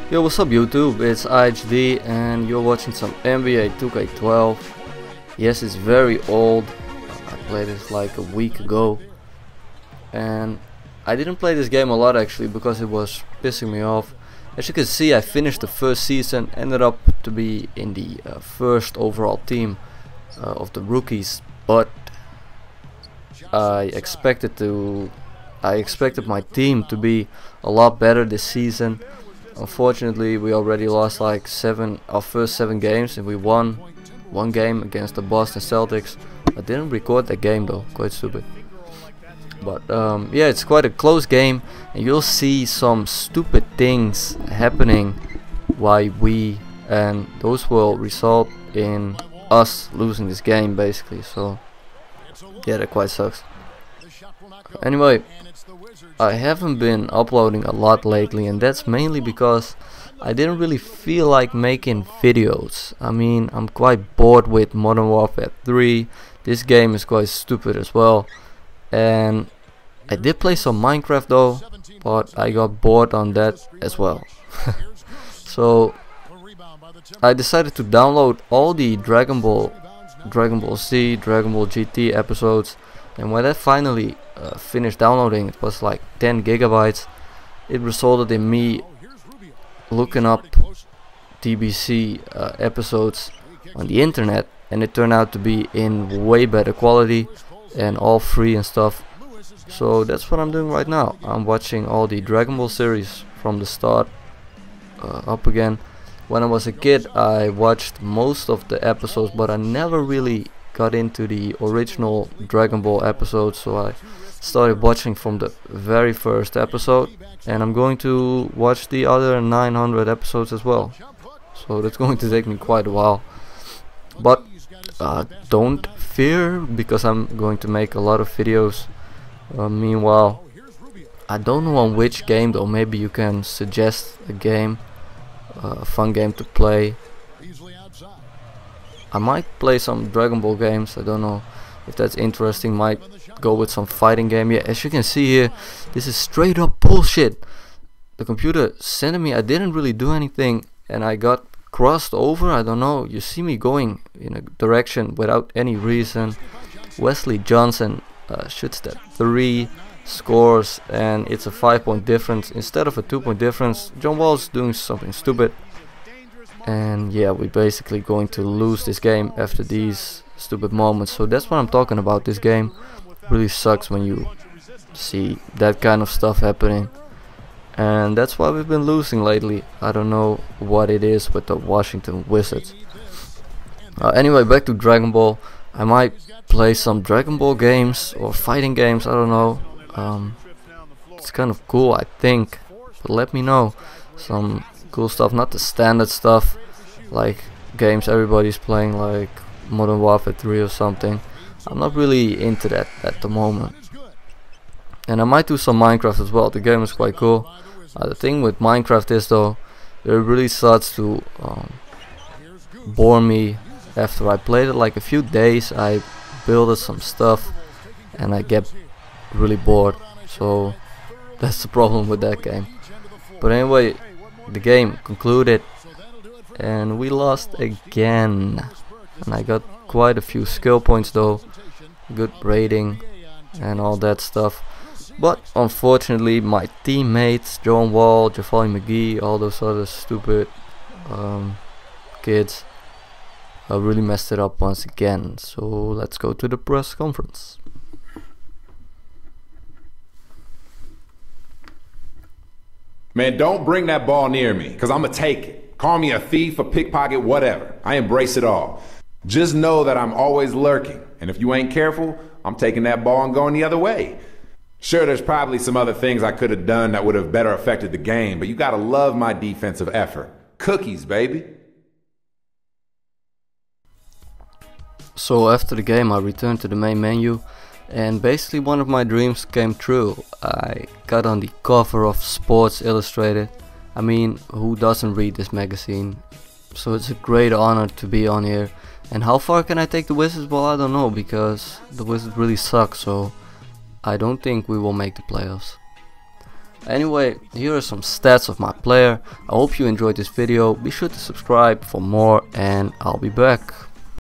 Yo, what's up YouTube? It's aiihd and you're watching some NBA 2K12. Yes, it's very old. I played this like a week ago. And I didn't play this game a lot actually because it was pissing me off. As you can see, I finished the first season, ended up to be in the first overall team of the rookies, but I expected my team to be a lot better this season. Unfortunately, we already lost like our first 7 games, and we won one game against the Boston Celtics. I didn't record that game though, quite stupid. But yeah, it's quite a close game, and you'll see some stupid things happening and those will result in us losing this game basically. So yeah, that quite sucks. Anyway, I haven't been uploading a lot lately, and that's mainly because I didn't really feel like making videos. I mean, I'm quite bored with Modern Warfare 3. This game is quite stupid as well. And I did play some Minecraft though, but I got bored on that as well. So I decided to download all the Dragon Ball Z, Dragon Ball GT episodes, and when I finally finished downloading, it was like 10 gigabytes. It resulted in me looking up DBC episodes on the internet, and it turned out to be in way better quality and all free and stuff. So that's what I'm doing right now. I'm watching all the Dragon Ball series from the start up again. When I was a kid, I watched most of the episodes, but I never really got into the original Dragon Ball episodes, so I started watching from the very first episode, and I'm going to watch the other 900 episodes as well. So that's going to take me quite a while. But don't fear, because I'm going to make a lot of videos. Meanwhile, I don't know on which game though. Maybe you can suggest a game, a fun game to play. I might play some Dragon Ball games. I don't know if that's interesting. Might go with some fighting game. Yeah, as you can see here, this is straight up bullshit. The computer sent me, I didn't really do anything, and I got crossed over. I don't know. You see me going in a direction without any reason. Wesley Johnson shoots that 3, scores, and it's a 5-point difference instead of a 2-point difference. John Wall's doing something stupid, and yeah, we're basically going to lose this game after these stupid moments. So that's what I'm talking about. This game really sucks when you see that kind of stuff happening, and that's why we've been losing lately. I don't know what it is with the Washington Wizards. Anyway, back to Dragon Ball. I might play some Dragon Ball games or fighting games, I don't know. It's kind of cool, I think, but let me know some cool stuff, not the standard stuff like games everybody's playing like Modern Warfare 3 or something. I'm not really into that at the moment. And I might do some Minecraft as well. The game is quite cool. The thing with Minecraft is though, it really starts to bore me after I played it like a few days. I built some stuff and I get really bored. So that's the problem with that game. But anyway, the game concluded and we lost again. And I got quite a few skill points though, good rating and all that stuff. But unfortunately my teammates, John Wall, JaVale McGee, all those other stupid kids really messed it up once again. So let's go to the press conference. Man, don't bring that ball near me, because I'm going to take it. Call me a thief, a pickpocket, whatever. I embrace it all. Just know that I'm always lurking, and if you ain't careful, I'm taking that ball and going the other way. Sure, there's probably some other things I could have done that would have better affected the game, but you got to love my defensive effort. Cookies, baby. So after the game I returned to the main menu, and basically one of my dreams came true. I got on the cover of Sports Illustrated. I mean, who doesn't read this magazine? So it's a great honor to be on here. And how far can I take the Wizards? Well, I don't know, because the Wizards really suck, so I don't think we will make the playoffs. Anyway, here are some stats of my player. I hope you enjoyed this video. Be sure to subscribe for more, and I'll be back.